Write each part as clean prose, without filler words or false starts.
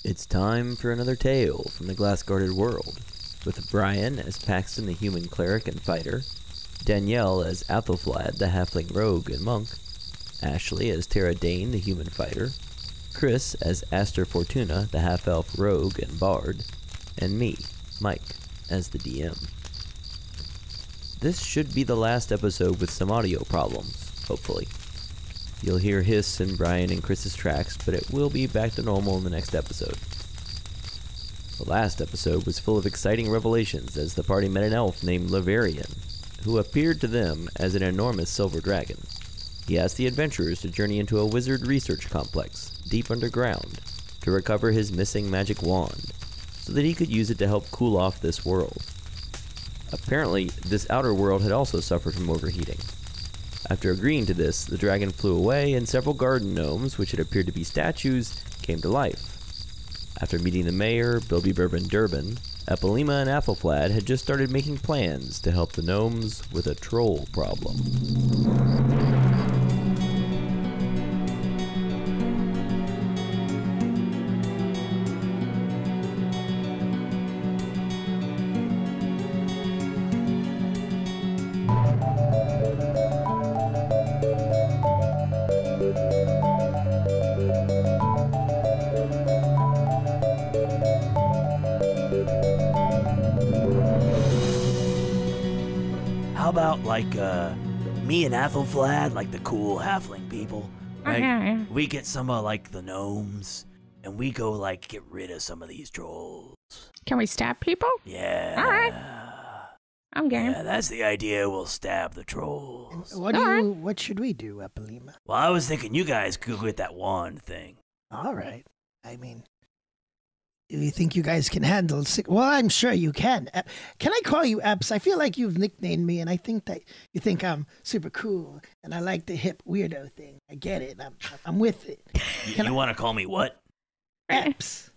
It's time for another tale from the glass-guarded world, with Brian as Paxton the human cleric and fighter, Danielle as Athelflaed the halfling rogue and monk, Ashley as Tara Dane the human fighter, Chris as Aster Fortuna the half-elf rogue and bard, and me, Mike, as the DM. This should be the last episode with some audio problems, hopefully. You'll hear Hiss and Brian and Chris's tracks, but it will be back to normal in the next episode. The last episode was full of exciting revelations as the party met an elf named Laverian, who appeared to them as an enormous silver dragon. He asked the adventurers to journey into a wizard research complex, deep underground, to recover his missing magic wand, so that he could use it to help cool off this world. Apparently, this outer world had also suffered from overheating. After agreeing to this, the dragon flew away and several garden gnomes, which had appeared to be statues, came to life. After meeting the mayor, Bilby Bourbon Durbin, Epilema and Athelflaed had just started making plans to help the gnomes with a troll problem. How about, like, me and Athelflaed, like the cool halfling people, right? We get some of, like, the gnomes, and we go, like, get rid of some of these trolls. Can we stab people? Yeah. All right. I'm game. Yeah, that's the idea. We'll stab the trolls. What should we do, Epilema? Well, I was thinking you guys could get that wand thing. All right. I mean, do you think you guys can handle Well, I'm sure you can. Can I call you Eps? I feel like you've nicknamed me, and I think that you think I'm super cool, and I like the hip weirdo thing. I get it. I'm with it. You want to call me what? Eps.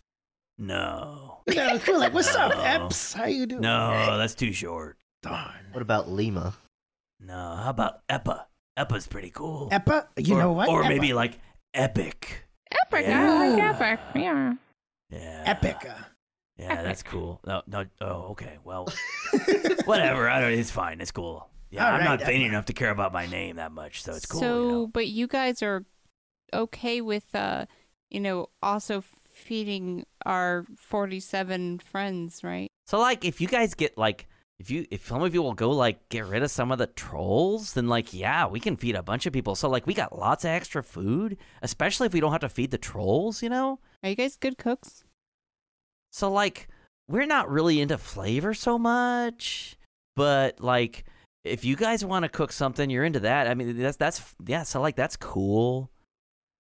No. No, cool. Like, what's up, No. Eps? How you doing? No, that's too short. Darn. What about Lima? No, how about Eppa? Eppa's pretty cool. Eppa? You know what? Or Eppa. maybe like Epic. Epic. Yeah. I like epic. Yeah. Yeah. Epica. Yeah, that's cool. No. Oh, okay. Well, whatever. I don't. It's fine. It's cool. Yeah, All I'm right, not vain Eppa. enough to care about my name that much, so it's cool. So, you know? but you guys are okay with, also feeding our 47 friends, right? So, like, if you guys get, like, if some of you will go, like, get rid of some of the trolls, then, like, yeah, we can feed a bunch of people. So, like, we got lots of extra food, especially if we don't have to feed the trolls, you know? Are you guys good cooks? So, like, we're not really into flavor so much, but, like, if you guys want to cook something, you're into that. I mean, yeah, so, like, that's cool.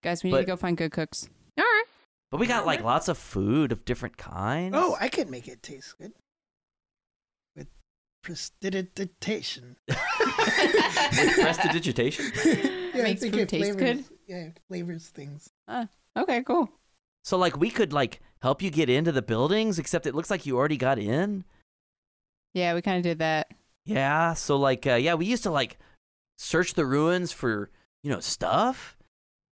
Guys, we need to go find good cooks. All right. But we got, like, lots of food of different kinds. Oh, I can make it taste good. With prestidigitation. With prestidigitation? Yeah, Makes I think food it taste flavors, good? Yeah, it flavors things. Okay, cool. So, like, we could, like, help you get into the buildings, except it looks like you already got in. Yeah, we kind of did that. Yeah, so, like, yeah, we used to, like, search the ruins for, stuff.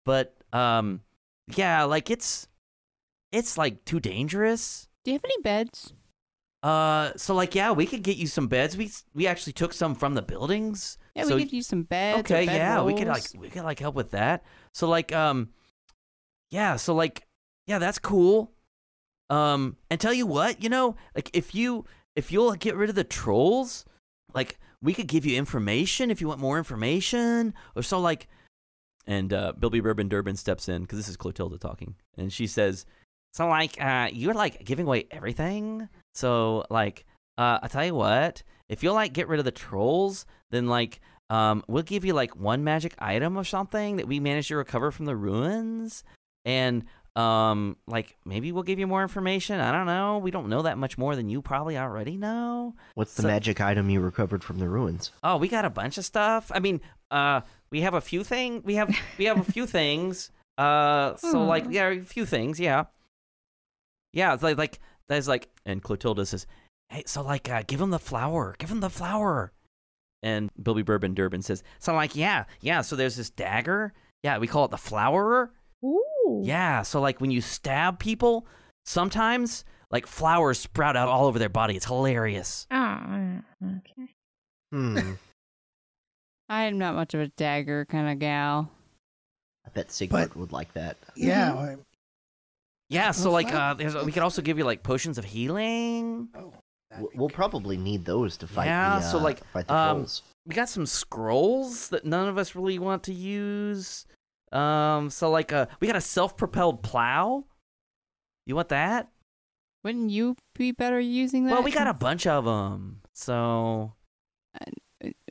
But, yeah, like, it's like, too dangerous. Do you have any beds? So, like, yeah, we could get you some beds. We actually took some from the buildings. Yeah, so, we could use some beds. okay, or bed yeah, we could rolls. like help with that. So, like, yeah, so, like, yeah, that's cool. And tell you what, like, if you'll get rid of the trolls, like, we could give you information if you want more information, or so, like. And Bilby Bourbon Durbin steps in, because this is Clotilda talking, and she says, so, like, you're, like, giving away everything? So, like, I'll tell you what, if you'll, like, get rid of the trolls, then, like, we'll give you, like, one magic item or something that we managed to recover from the ruins, and, like, maybe we'll give you more information. I don't know. We don't know that much more than you probably already know. What's the magic item you recovered from the ruins? Oh, we got a bunch of stuff. I mean, we have a few things. We have a few things. So, like, yeah, a few things, yeah. Yeah, it's like, there's, like, and Clotilda says, hey, so, like, give him the flower. Give him the flower. And Bilby Bourbon Durbin says, so, like, yeah, so there's this dagger. Yeah, we call it the flowerer. Ooh. Yeah, so, like, when you stab people, sometimes like flowers sprout out all over their body. It's hilarious. Oh, okay. I am not much of a dagger kind of gal. I bet Sigmund would like that. Yeah. Mm-hmm. Yeah, so like we could also give you like potions of healing. We'll probably need those to fight fight the trolls. We got some scrolls that none of us really want to use. So like we got a self-propelled plow. You want that? Wouldn't you be better using that? Well, we got a bunch of them. So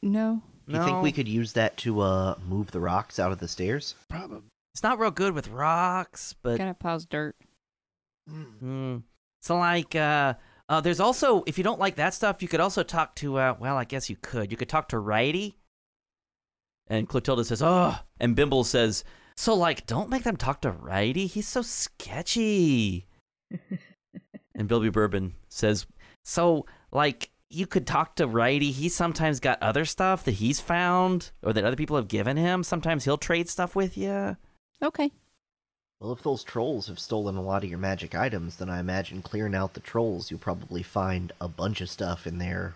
no. Do you think we could use that to move the rocks out of the stairs? Probably. It's not real good with rocks, but Kind of piles dirt. so like there's also, if you don't like that stuff, you could also talk to well, I guess you could talk to Righty. And Clotilda says, "Oh," and Bimble says, "So like, don't make them talk to Righty. He's so sketchy." And Bilby Bourbon says, "So like, you could talk to Righty. He's sometimes got other stuff that he's found or that other people have given him. Sometimes he'll trade stuff with you." Okay. Well, if those trolls have stolen a lot of your magic items, then I imagine clearing out the trolls, you'll probably find a bunch of stuff in their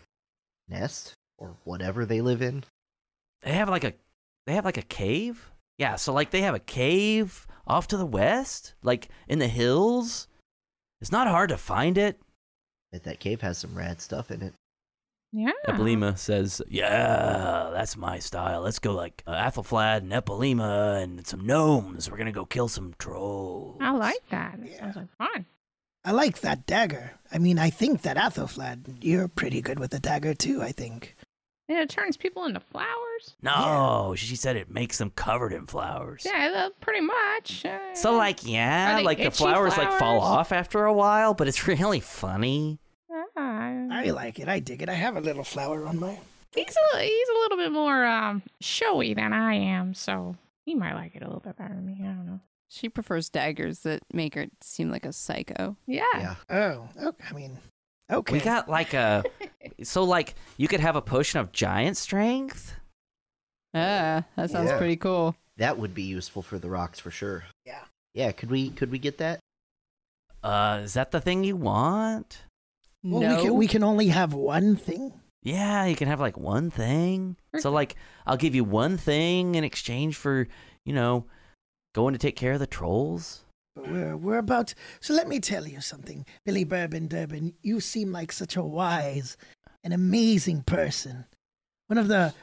nest or whatever they live in. They have like a cave? Yeah, so like they have a cave off to the west, like in the hills. It's not hard to find it. Bet that cave has some rad stuff in it. Yeah. Epilema says, "Yeah, that's my style. Let's go like Athelflaed and Epilema and some gnomes. We're gonna go kill some trolls." I like that. It sounds like fun. I like that dagger. I mean, I think that Athelflaed, you're pretty good with the dagger too, I think. And it turns people into flowers? No, she said it makes them covered in flowers. Yeah, pretty much. So like, Are yeah, they like the itchy flowers like fall flowers? off after a while, but it's really funny. I like it. I dig it. I have a little flower on my... He's a little bit more showy than I am, so he might like it a little bit better than me. I don't know. She prefers daggers that make her seem like a psycho. Yeah. Oh, okay. I mean, okay. We got like a, so like you could have a potion of giant strength. Ah, that sounds Yeah. pretty cool. That would be useful for the rocks for sure. Yeah. Yeah, could we get that? Is that the thing you want? Well, No. we can only have one thing. Yeah, you can have like one thing. So like, I'll give you one thing in exchange for, going to take care of the trolls. But we're about... So let me tell you something. Billy Bourbon Durbin, you seem like such a wise and amazing person. One of the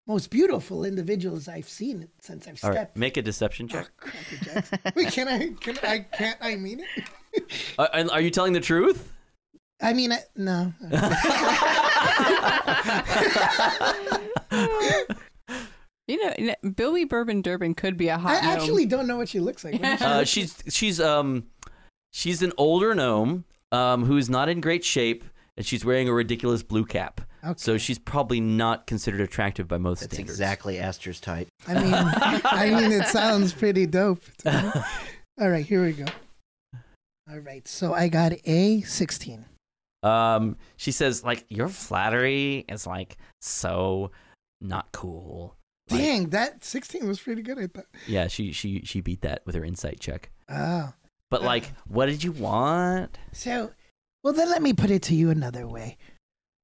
most beautiful individuals I've seen since I've All stepped... right, make a deception Oh, check. Cracker Jacks. Wait, can't I mean it? Are you telling the truth? I mean, no. Billy Bourbon Durbin could be a I hot gnome. actually don't know what she looks like. What does she look She's an older gnome who's not in great shape, and she's wearing a ridiculous blue cap. Okay. So she's probably not considered attractive by most That's standards. exactly Aster's type. I mean, it sounds pretty dope. All right, here we go. All right, so I got a 16. She says like your flattery is like so not cool. Like, Dang, that 16 was pretty good, I thought. yeah, she beat that with her insight check. Oh. But like, what did you want? So, well, then let me put it to you another way.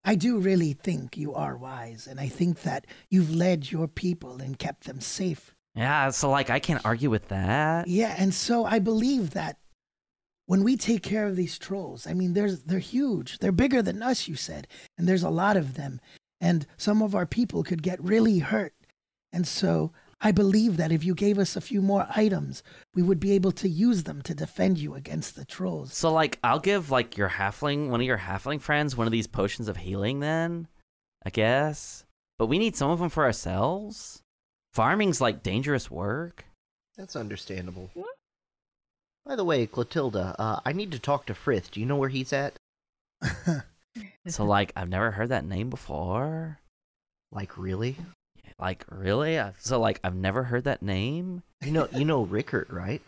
I do really think you are wise, and I think that you've led your people and kept them safe. Yeah, so like I can't argue with that. Yeah, and so I believe that when we take care of these trolls, I mean, they're huge. They're bigger than us, you said, and there's a lot of them. And some of our people could get really hurt. And so I believe that if you gave us a few more items, we would be able to use them to defend you against the trolls. So like I'll give like one of your halfling friends one of these potions of healing then, I guess. But we need some of them for ourselves. Farming's like dangerous work. That's understandable. By the way, Clotilda, I need to talk to Frith. Do you know where he's at? So like I've never heard that name before. Like, really? Like really? So like I've never heard that name. You know Rickert, right?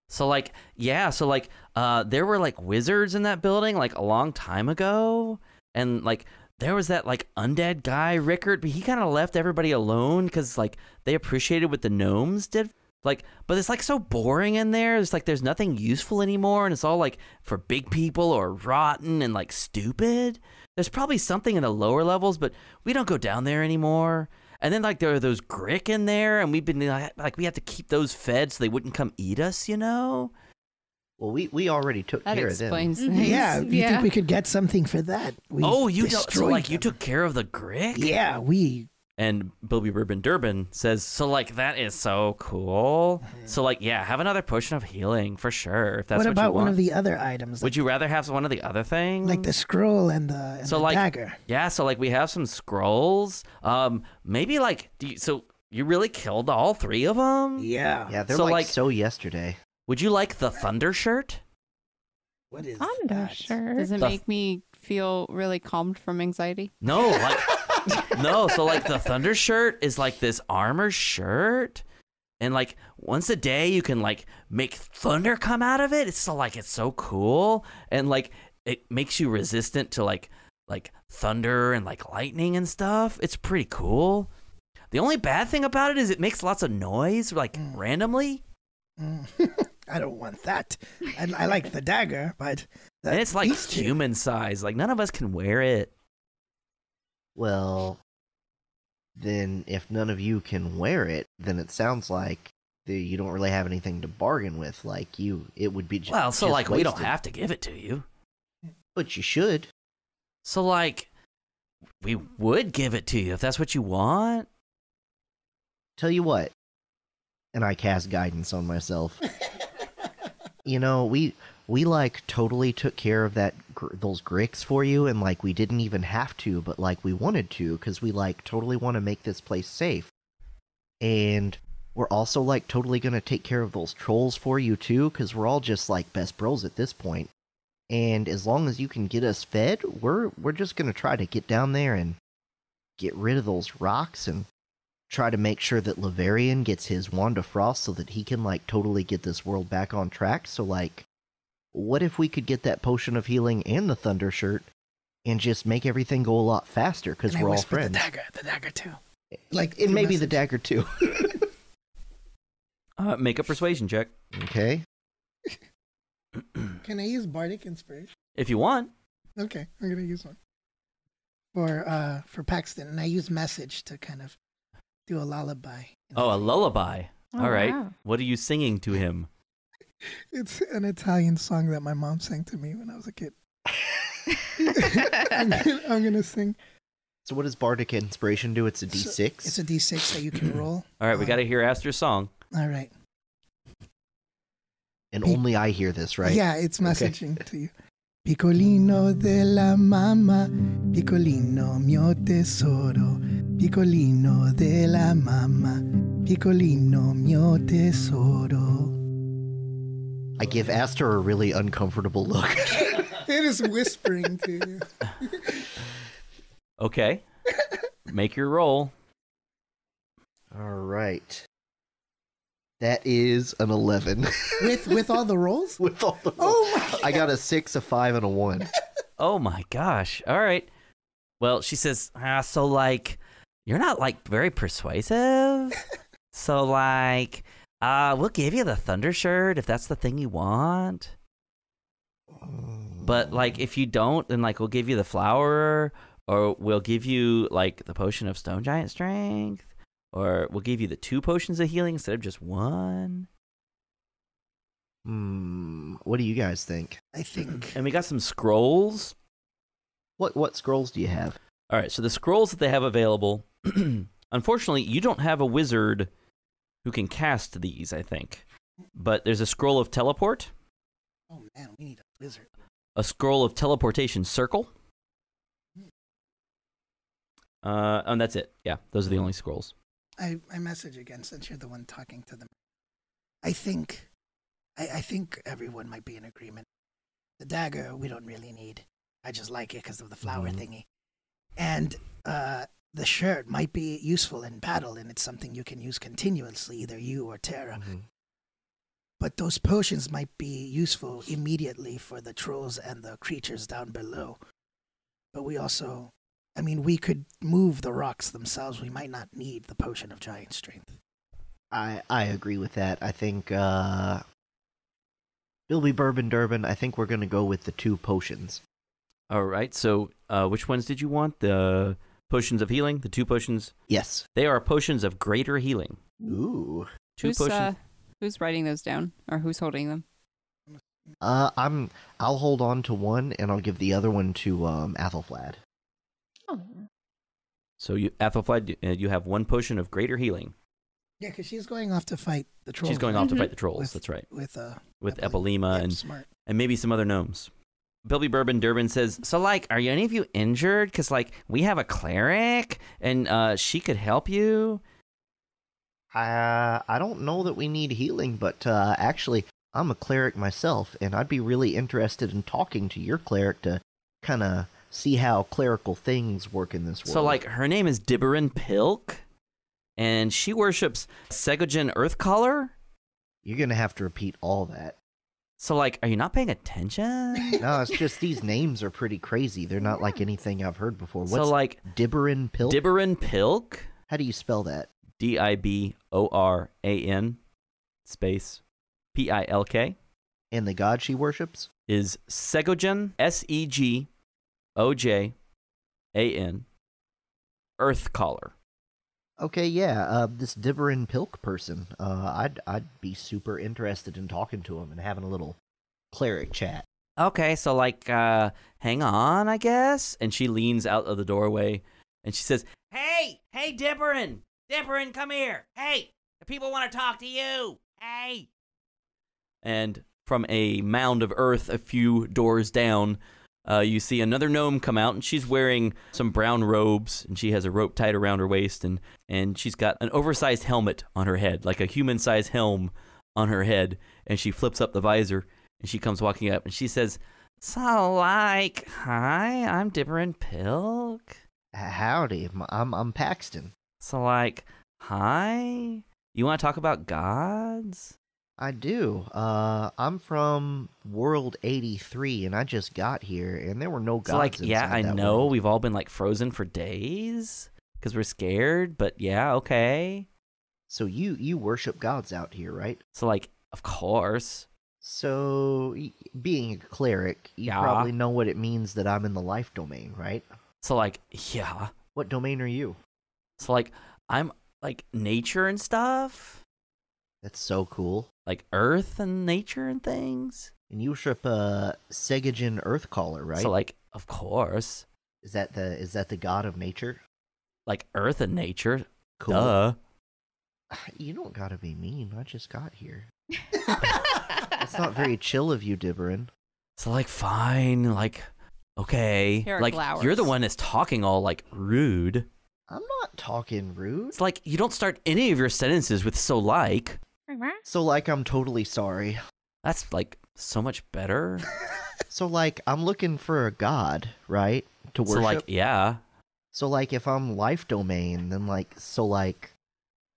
So like yeah, so like there were like wizards in that building like a long time ago, and like there was that like undead guy Rickert, but he kind of left everybody alone because like they appreciated what the gnomes did. Like, but it's like so boring in there. It's like there's nothing useful anymore, and it's all like for big people or rotten and like stupid. There's probably something in the lower levels, but we don't go down there anymore. And then like there are those grick in there, and we've been like we have to keep those fed so they wouldn't come eat us, you know? Well, we already took That care of them. explains things. Yeah, you think we could get something for that? We You destroyed them. took care of the grick? Yeah, we. And Bilby Rubin Durbin says, so like that is so cool. So like yeah, have another potion of healing for sure. If that's what What about you want. one of the other items? Would you rather have one of the other things? like the scroll and the dagger? Yeah, so like we have some scrolls. Maybe like so you really killed all 3 of them? Yeah. Yeah, they're So, like like- so yesterday. Would you like the thunder shirt? What is Thunder that? shirt. Does it The- make me feel really calmed from anxiety? No, like no, so like the thunder shirt is like this armor shirt. And like once a day you can like make thunder come out of it. It's so cool. And like it makes you resistant to like thunder and like lightning and stuff. It's pretty cool. The only bad thing about it is it makes lots of noise like randomly. I don't want that. I like the dagger, but And it's like these two- human size. Like none of us can wear it. Well, then if none of you can wear it, then it sounds like you don't really have anything to bargain with. Like it would be just Well, so just like we don't wasted. have to give it to you. But you should. So like we would give it to you if that's what you want. Tell you what, and I cast guidance on myself. You know, we like totally took care of those gricks for you, and like we didn't even have to, but like we wanted to, because we like totally want to make this place safe. And we're also like totally gonna take care of those trolls for you too, because we're all just like best bros at this point. And as long as you can get us fed, we're just gonna try to get down there and get rid of those rocks and try to make sure that Laverian gets his Wand of Frost so that he can like totally get this world back on track. So like, what if we could get that potion of healing and the thunder shirt and just make everything go a lot faster because And I we're all whispered friends. the dagger too. Like And maybe the message. dagger too. Make a persuasion check Okay. Can I use bardic inspiration? if you want. Okay, I'm gonna use one for Paxton, and I use message to kind of do a lullaby. Oh, a lullaby. Oh, All right. wow. What are you singing to him? It's an Italian song that my mom sang to me when I was a kid. I'm gonna sing. So what does bardic inspiration do? It's a D6. It's a D6 that you can roll. All right, we got to hear Aster's song. All right. and only I hear this, right? Yeah, it's messaging to you. Piccolino della mamma, piccolino mio tesoro, piccolino della mamma, piccolino mio tesoro. I give Aster a really uncomfortable look. It is whispering to you. Okay. Make your roll. All right. That is an 11. With all the rolls? With all the Oh my I got a 6, a 5, and a 1. Oh my gosh. All right. Well, she says, so like, you're not like very persuasive. So like, we'll give you the thunder shirt if that's the thing you want. But like, if you don't, then like, we'll give you the flower, or we'll give you like the potion of stone giant strength, or we'll give you the 2 potions of healing instead of just 1. What do you guys think? I think. And we got some scrolls. What scrolls do you have? All right, so the scrolls that they have available, unfortunately, you don't have a wizard who can cast these, I think. But there's a scroll of teleport, Oh man, we need a wizard. a scroll of teleportation circle. And that's it. Yeah, those are the only scrolls. I message again since you're the one talking to them. I think everyone might be in agreement. The dagger we don't really need. I just like it because of the flower thingy. And the shirt might be useful in battle, and it's something you can use continuously, either you or Terra. But those potions might be useful immediately for the trolls and the creatures down below. But we also, we could move the rocks themselves. We might not need the potion of giant strength. I agree with that. I think Bilby Bourbon Durbin, I think we're gonna go with the 2 potions. All right. So, which ones did you want? The potions of healing, the 2 potions. Yes. They are potions of greater healing. Ooh. 2 potions. Who's writing those down, or who's holding them? I'll hold on to one, and I'll give the other one to Athelflad. Oh. So Athelflad, you have 1 potion of greater healing. Yeah, because she's going off to fight the trolls. She's going off to fight the trolls. That's right. With Epilema smart. and maybe some other gnomes. Bilby Bourbon Durbin says, so, like, are any of you injured? Because, like, we have a cleric, and she could help you. I don't know that we need healing, but actually, I'm a cleric myself, and I'd be really interested in talking to your cleric to kind of see how clerical things work in this world. So, like, her name is Dibberin Pilk, and she worships Segogen Earthcaller. You're going to have to repeat all that. So, like, are you not paying attention? No, it's just these names are pretty crazy. They're not like anything I've heard before. What's So, like, Dibberin Pilk? Dibberin Pilk? How do you spell that? Diboran space Pilk. And the god she worships? Is Segogen, Segojan, Earthcaller. Okay, yeah, this Dibberin Pilk person, I'd be super interested in talking to him and having a little cleric chat. Okay, so, like, hang on, I guess? And she leans out of the doorway, and she says, hey, Dibberin! Dibberin, come here! Hey, the people want to talk to you! Hey! And from a mound of earth a few doors down, you see another gnome come out, and she's wearing some brown robes, and she has a rope tied around her waist, and she's got an oversized helmet on her head, like a human-sized helm on her head, and she flips up the visor, and she comes walking up, and she says, so, like, hi, I'm Dibberin Pilk. Howdy, I'm Paxton. So, like, hi, you want to talk about gods? I do. I'm from World 83, and I just got here, and there were no gods. So, like, yeah, I inside that know world. we've all been, like, frozen for days because we're scared, but yeah, okay. So you worship gods out here, right? So, like, of course. So, being a cleric, you Yeah. probably know what it means that I'm in the life domain, right? So, like, yeah. What domain are you? So, like, I'm, like, nature and stuff. That's so cool. Like, earth and nature and things. And you worship Segogen Earthcaller, right? So, like, of course. Is that the god of nature? Like, earth and nature. Cool. Duh. You don't gotta be mean. I just got here. That's not very chill of you, Dibberin. So, like, fine. Like, okay. Here are Like, flowers. you're the one that's talking all, like, rude. I'm not talking rude. It's like, you don't start any of your sentences with so like. So, like, I'm totally sorry. That's, like, so much better. So, like, I'm looking for a god, right? To worship. So, like, yeah. So, like, if I'm life domain, then, like, so, like,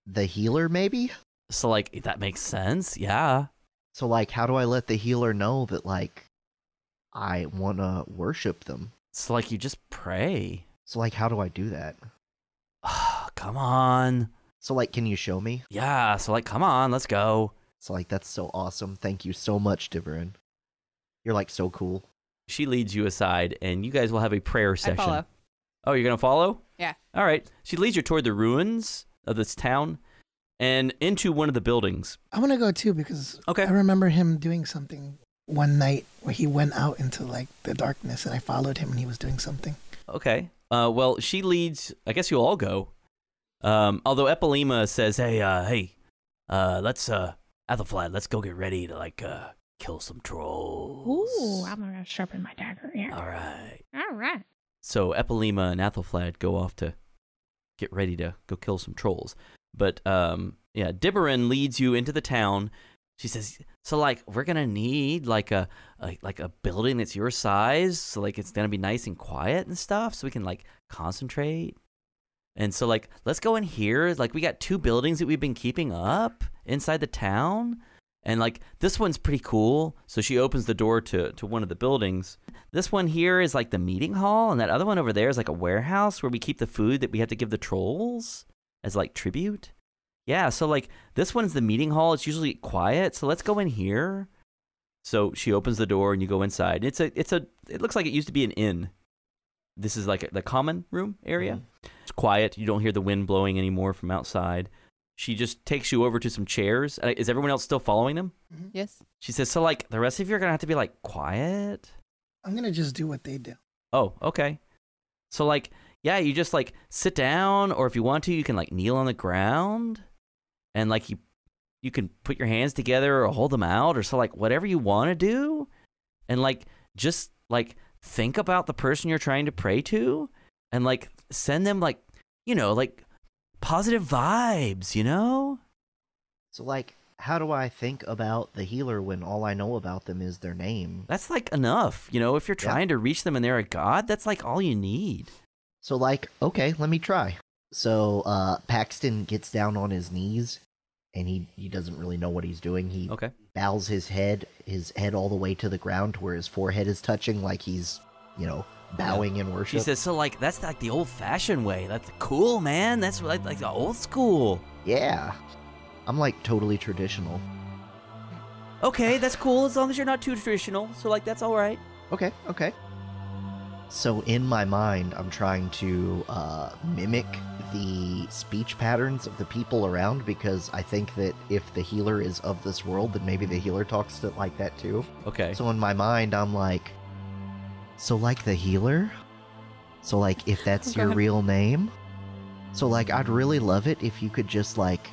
the healer, maybe? So, like, that makes sense. Yeah. So, like, how do I let the healer know that, like, I want to worship them? So, like, you just pray. So, like, how do I do that? Come on. So, like, can you show me? Yeah. So, like, come on. Let's go. So, like, that's so awesome. Thank you so much, Dibberin. You're, like, so cool. She leads you aside, and you guys will have a prayer I session. follow. Oh, you're going to follow? Yeah. All right. She leads you toward the ruins of this town and into one of the buildings. I want to go too because Okay. I remember him doing something one night where he went out into like the darkness and I followed him and he was doing something. Okay. Well, she leads. I guess you'll all go. Although Epilema says, "Hey, let's Athelflad, let's go get ready to like kill some trolls." Ooh, I'm gonna sharpen my dagger. Yeah. All right. All right. So Epilema and Athelflad go off to get ready to go kill some trolls. But yeah, Dibberin leads you into the town. She says, "So like we're gonna need like a building that's your size, so like it's gonna be nice and quiet and stuff, so we can like concentrate." And so like let's go in here. Like we got 2 buildings that we've been keeping up inside the town, and like this one's pretty cool. So she opens the door to one of the buildings. This one here is like the meeting hall, and that other one over there is like a warehouse where we keep the food that we have to give the trolls as like tribute. Yeah, so like this one's the meeting hall. It's usually quiet, so let's go in here. So she opens the door and you go inside. It looks like it used to be an inn. This is like the common room area. Mm-hmm. It's quiet. You don't hear the wind blowing anymore from outside. She just takes you over to some chairs. Is everyone else still following them? Mm-hmm. Yes. She says, so like the rest of you are going to have to be like quiet. I'm going to just do what they do. Oh, okay. So like, yeah, you just like sit down, or if you want to, you can like kneel on the ground and like you can put your hands together or hold them out or so like whatever you want to do. And like, just like think about the person you're trying to pray to and like send them like, like positive vibes, So like, how do I think about the healer when all I know about them is their name? That's like enough. If you're trying to reach them and they're a god, that's like all you need. So like, okay, let me try. So Paxton gets down on his knees and he doesn't really know what he's doing. He bows his head all the way to the ground to where his forehead is touching, like he's, bowing in worship. She says, so like, that's like the old fashioned way. That's cool, man. That's like the old school. Yeah. I'm like totally traditional. Okay, that's cool as long as you're not too traditional. So like, that's all right. Okay. So in my mind, I'm trying to mimic the speech patterns of the people around, because I think that if the healer is of this world, then maybe the healer talks to it like that too. Okay. So in my mind, I'm like, so like the healer? So like if that's your real name? So like I'd really love it if you could just like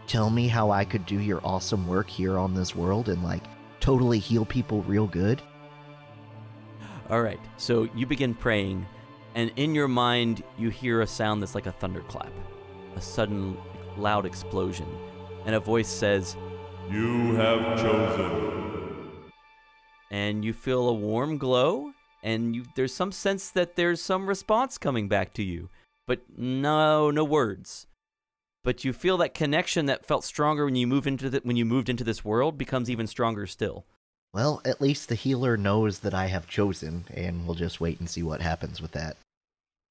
tell me how I could do your awesome work here on this world and like totally heal people real good. All right, so you begin praying, and in your mind, you hear a sound that's like a thunderclap, a sudden, loud explosion, and a voice says, "You have chosen." And you feel a warm glow, and there's some sense that there's some response coming back to you, but no words. But you feel that connection that felt stronger when you moved into this world becomes even stronger still. Well, at least the healer knows that I have chosen, and we'll just wait and see what happens with that.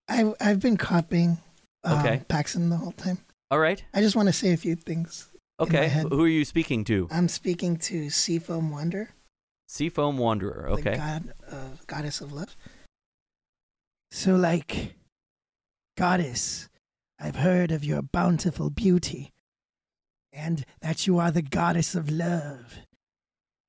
I've been copying Paxton the whole time. All right. I just want to say a few things. Okay. Who are you speaking to? I'm speaking to Seafoam Wanderer. Seafoam Wanderer. Okay. The goddess of love. So, like, goddess, I've heard of your bountiful beauty, and that you are the goddess of love.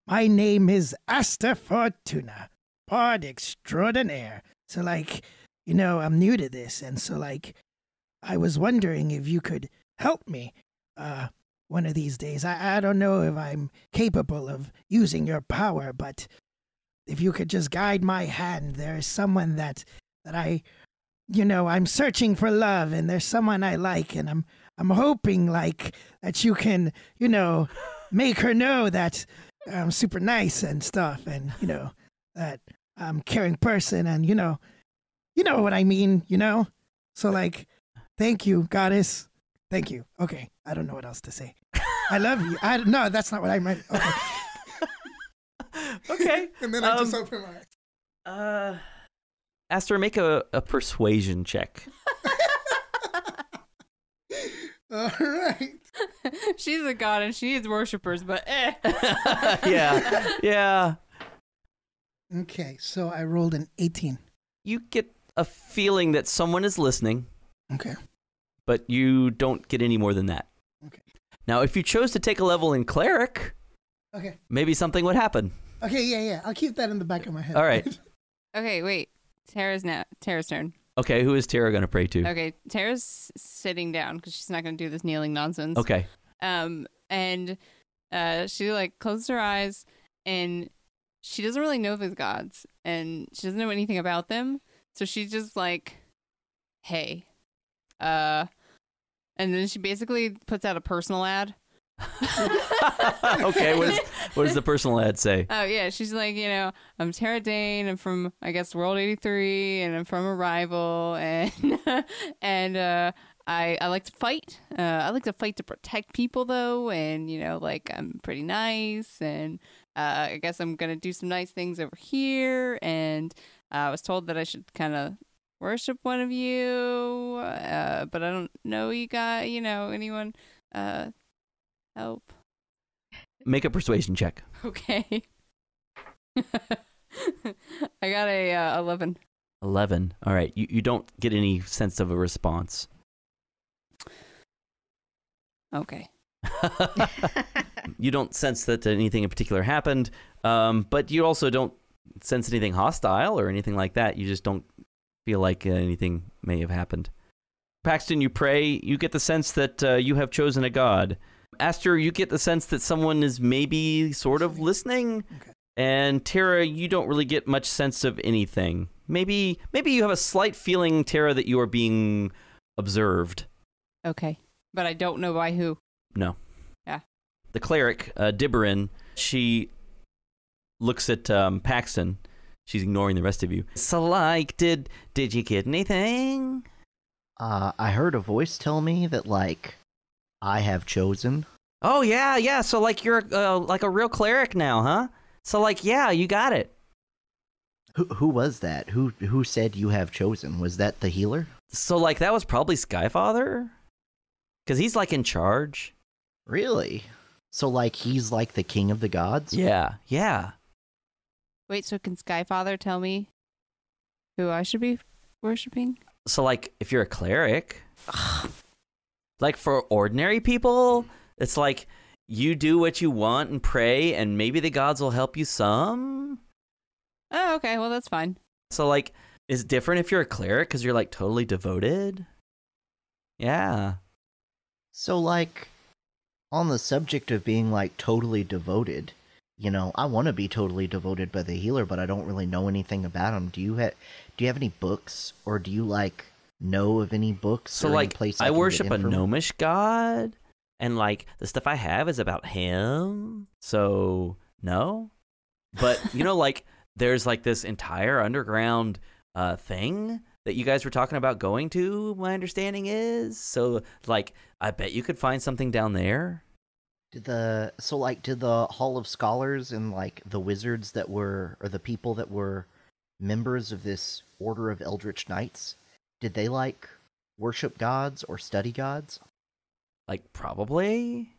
My name is Asta Fortuna, bard extraordinaire. So, like, I'm new to this, and so, like, I was wondering if you could help me one of these days. I don't know if I'm capable of using your power, but if you could just guide my hand. There is someone that I, I'm searching for love, and there's someone I like, and I'm hoping, like, that you can, make her know that I'm super nice and stuff, and that I'm a caring person, and you know what I mean, So like, thank you, goddess. Thank you. Okay, I don't know what else to say. I love you. No, that's not what I meant. Okay. Okay. And then I just open my eyes. Aster, make a persuasion check. All right. She's a god and she needs worshippers, but Yeah. Okay, so I rolled an 18. You get a feeling that someone is listening. Okay. But you don't get any more than that. Okay. Now, if you chose to take a level in cleric, maybe something would happen. Okay, yeah. I'll keep that in the back of my head. All right. Okay, wait. Tara's turn. Okay, who is Tara going to pray to? Okay, Tara's sitting down because she's not going to do this kneeling nonsense. Okay. And she like closes her eyes, and she doesn't really know these gods, and she doesn't know anything about them. So she's just like, "Hey," and then she basically puts out a personal ad. Okay, what does the personal ad say? Oh yeah, she's like, I'm Tara Dane. I'm from, I guess, World 83, and I'm from Arrival, and I like to fight. I like to fight to protect people though, and like I'm pretty nice, and I guess I'm gonna do some nice things over here, and I was told that I should kind of worship one of you, but I don't know you got anyone Help. Make a persuasion check. Okay. I got a 11. 11. All right. You don't get any sense of a response. Okay. You don't sense that anything in particular happened, but you also don't sense anything hostile or anything like that. You just don't feel like anything may have happened. Paxton, you pray. You get the sense that you have chosen a god. Aster, you get the sense that someone is maybe sort of listening. Okay. And Tara, you don't really get much sense of anything. Maybe you have a slight feeling, Tara, that you are being observed. Okay. But I don't know by who. No. Yeah. The cleric, Dibberin, she looks at Paxton. She's ignoring the rest of you. So, like, did you get anything? I heard a voice tell me that, like, I have chosen. Oh, yeah. So, like, you're like a real cleric now, huh? So, like, yeah, you got it. Who was that? Who said you have chosen? Was that the healer? So, like, that was probably Skyfather? Because he's, like, in charge. Really? So, like, he's like the king of the gods? Yeah. Wait, so can Skyfather tell me who I should be worshipping? So, like, if you're a cleric, like, for ordinary people, it's like you do what you want and pray, and maybe the gods will help you some. Oh, okay. Well, that's fine. So, like, it's different if you're a cleric because you're, like, totally devoted. Yeah. So, like, on the subject of being, like, totally devoted, you know, I want to be totally devoted by the healer, but I don't really know anything about him. Do you have any books, or do you, like, know of any books? So, or like, any place I can worship get a info? gnomish god, and, like, the stuff I have is about him. So, no. But, you know, like, there's, like, this entire underground thing that you guys were talking about going to, my understanding is. So, like, I bet you could find something down there. Did the Hall of Scholars and, like, the wizards that were, or the people that were members of this order of Eldritch Knights, did they, like, worship gods or study gods? Like, probably.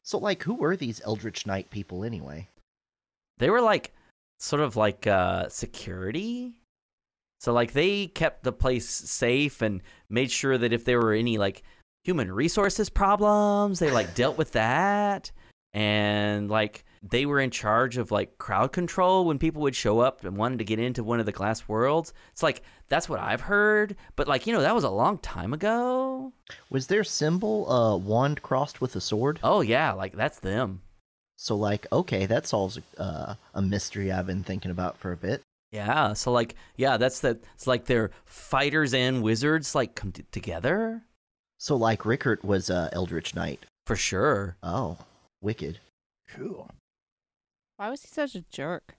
So, like, who were these Eldritch Knight people anyway? They were, like, sort of like security. So, like, they kept the place safe and made sure that if there were any, like, human resources problems, they, like, dealt with that. And, like, they were in charge of, like, crowd control when people would show up and wanted to get into one of the glass worlds. It's like, that's what I've heard. But, like, you know, that was a long time ago. Was their symbol a wand crossed with a sword? Oh, yeah, like, that's them. So, like, okay, that solves a mystery I've been thinking about for a bit. Yeah, so, like, yeah, it's like they're fighters and wizards, like, come together. So, like, Rickert was a Eldritch Knight. For sure. Oh, wicked. Cool. Why was he such a jerk?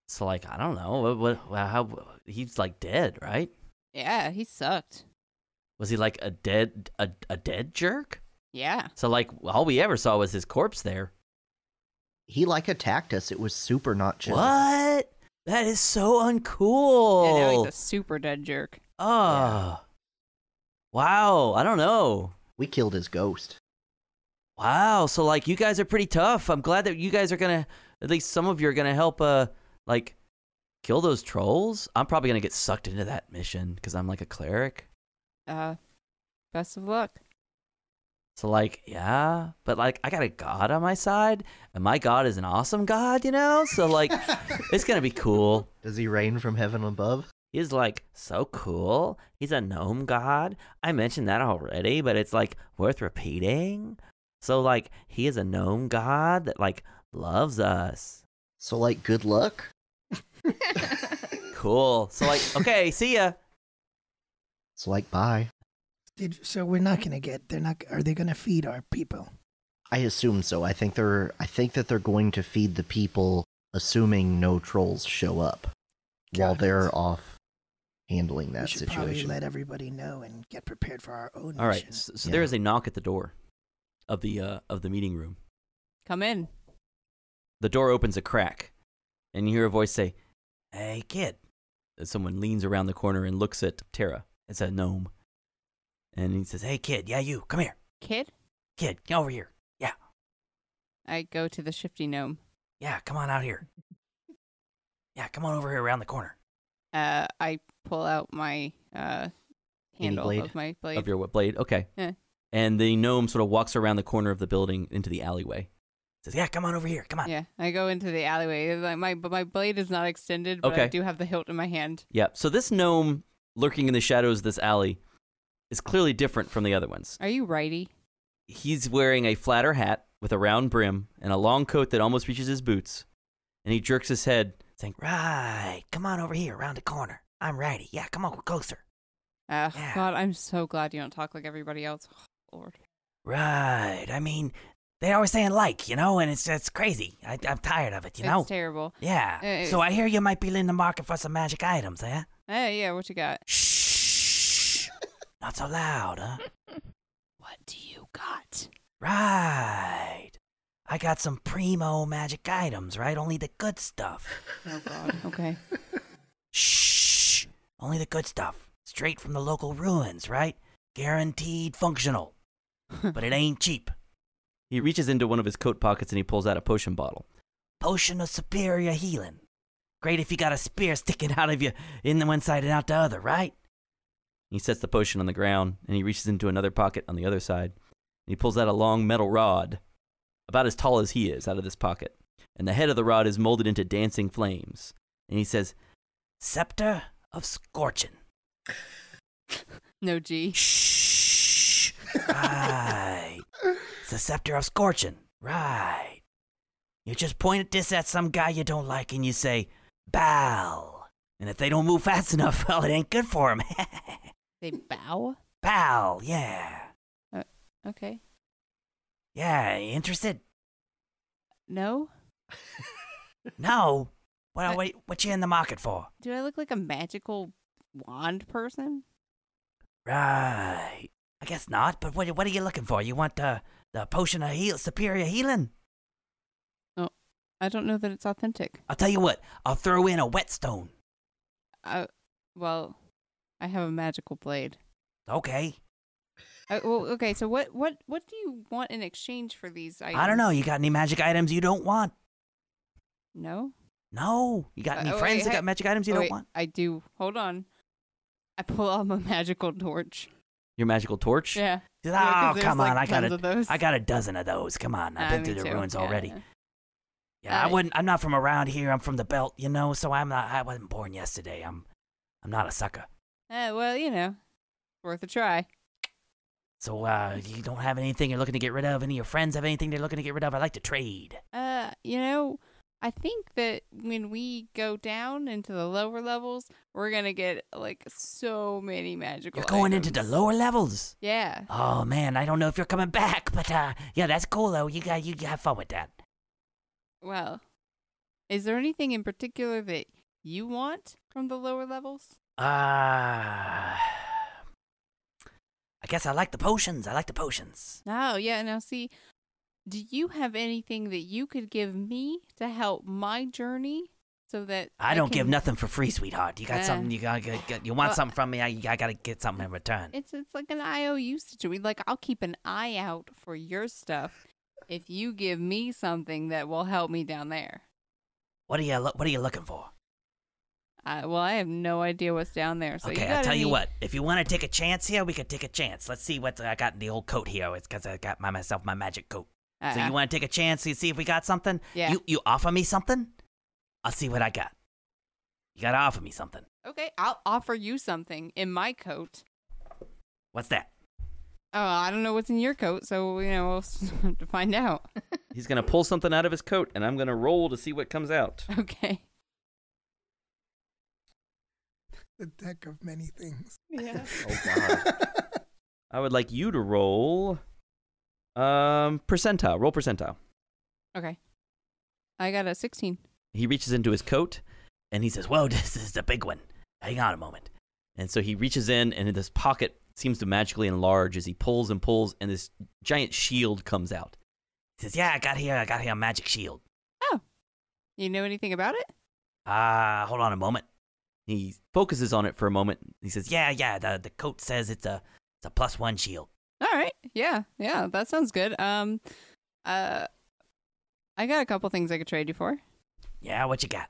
So, like, I don't know. How he's, like, dead, right? Yeah, he sucked. Was he, like, a dead jerk? Yeah. So, like, all we ever saw was his corpse there. He, like, attacked us. It was super not chill. What? That is so uncool. And now he's a super dead jerk. Oh. Wow. I don't know. We killed his ghost. Wow. So, like, you guys are pretty tough. I'm glad that you guys are going to, at least some of you are going to help, like, kill those trolls. I'm probably going to get sucked into that mission because I'm, like, a cleric. Best of luck. So, like, yeah, but, like, I got a god on my side, and my god is an awesome god, you know? So, like, it's gonna be cool. Does he reign from heaven above? He's, like, so cool. He's a gnome god. I mentioned that already, but it's, like, worth repeating. So, like, he is a gnome god that, like, loves us. So, like, good luck? Cool. So, like, okay, see ya. So, like, bye. So we're not gonna get. They're not. Are they gonna feed our people? I assume so. I think that they're going to feed the people, assuming no trolls show up while they're off handling that We should probably situation. let everybody know and get prepared for our own. All right, mission. so there is a knock at the door of the meeting room. Come in. The door opens a crack, and you hear a voice say, "Hey, kid." And someone leans around the corner and looks at Tara. It's a gnome. And he says, "Hey, kid, yeah, you, come here. Kid? Kid, get over here. Yeah, I go to the shifty gnome. yeah, come on out here. Yeah, come on over here around the corner." I pull out my handle blade? of my blade. Of your what blade? Okay. Yeah. And the gnome sort of walks around the corner of the building into the alleyway. Says, "Yeah, come on over here. Come on." Yeah, I go into the alleyway. But my blade is not extended, but I Okay. do have the hilt in my hand. Yeah. So this gnome lurking in the shadows of this alley is clearly different from the other ones. Are you righty? He's wearing a flatter hat with a round brim and a long coat that almost reaches his boots. And he jerks his head, saying, Right. Come on over here, around the corner. I'm Righty. Yeah, come on, closer. Yeah. God, I'm so glad you don't talk like everybody else. Oh, Lord. Right. I mean, they always saying like, and it's crazy. I'm tired of it, It's terrible. Yeah. So I hear you might be in the market for some magic items, eh? Hey, yeah, what you got? Shh. Not so loud, huh? What do you got? Right. I got some primo magic items, right? Only the good stuff. Oh, God. Okay. Shh. Only the good stuff. Straight from the local ruins, right? Guaranteed functional. But it ain't cheap. He reaches into one of his coat pockets and he pulls out a potion bottle. Potion of superior healing. Great if you got a spear sticking out of you in the one side and out the other, right? He sets the potion on the ground and he reaches into another pocket on the other side. And he pulls out a long metal rod, about as tall as he is, out of this pocket. And the head of the rod is molded into dancing flames. And he says, Scepter of Scorching. No G. Shh. Right. It's the Scepter of Scorching. Right. You just point at this at some guy you don't like and you say, Bal. And if they don't move fast enough, well, it ain't good for him. They bow? Bal, yeah. Okay. Yeah, you interested? No? No. What you in the market for? Do I look like a magical wand person? Right. I guess not, but what are you looking for? You want the potion of superior healing? Oh, I don't know that it's authentic. I'll tell you what, I'll throw in a whetstone. Well, I have a magical blade. Okay. Well, okay, so what do you want in exchange for these items? I don't know, you got any magic items you don't want? No? No. You got any friends that got magic items you don't want? I do. Hold on. I pull out my magical torch. "Your magical torch?" Yeah. Oh, 'Cause come there's, on, tons of those. I got a dozen of those. Come on, I've been Me through the too. ruins Yeah, already. yeah. Yeah, I'm not from around here. I'm from the belt, so I wasn't born yesterday. I'm not a sucker. Well, worth a try. So, you don't have anything you're looking to get rid of? Any of your friends have anything they're looking to get rid of? I'd like to trade. I think that when we go down into the lower levels, we're gonna get like so many magical You're going items. into the lower levels? Yeah. Oh, man, I don't know if you're coming back, but, yeah, that's cool, though. You have fun with that. Well, is there anything in particular that you want from the lower levels? I guess I like the potions. Oh, yeah. Now, see, do you have anything that you could give me to help my journey so that I don't give can- nothing for free, sweetheart. You got something you gotta get. You want something from me? I gotta get something in return. It's like an IOU situation. Like, I'll keep an eye out for your stuff if you give me something that will help me down there. What are you looking for? Well, I have no idea what's down there. So Okay, I'll tell you what. If you want to take a chance here, we could take a chance. Let's see what I got in the old coat here. It's because I got myself my magic coat. So you want to take a chance and see if we got something? Yeah. You offer me something? I'll see what I got. You gotta offer me something. Okay, I'll offer you something in my coat. What's that? Oh, I don't know what's in your coat, so we'll have to find out. He's going to pull something out of his coat, and I'm going to roll to see what comes out. Okay. The deck of many things. Yeah. Oh, God. I would like you to roll percentile. Roll percentile. Okay. I got a 16. He reaches into his coat, And he says, whoa, this is the big one. Hang on a moment. and so he reaches in, and this pocket seems to magically enlarge as he pulls and pulls, and this giant shield comes out. He says, yeah, I got here a magic shield. Oh. You know anything about it? Hold on a moment. He focuses on it for a moment. He says, yeah, the coat says it's a It's a +1 shield. All right. Yeah. That sounds good. I got a couple things I could trade you for. Yeah, what you got?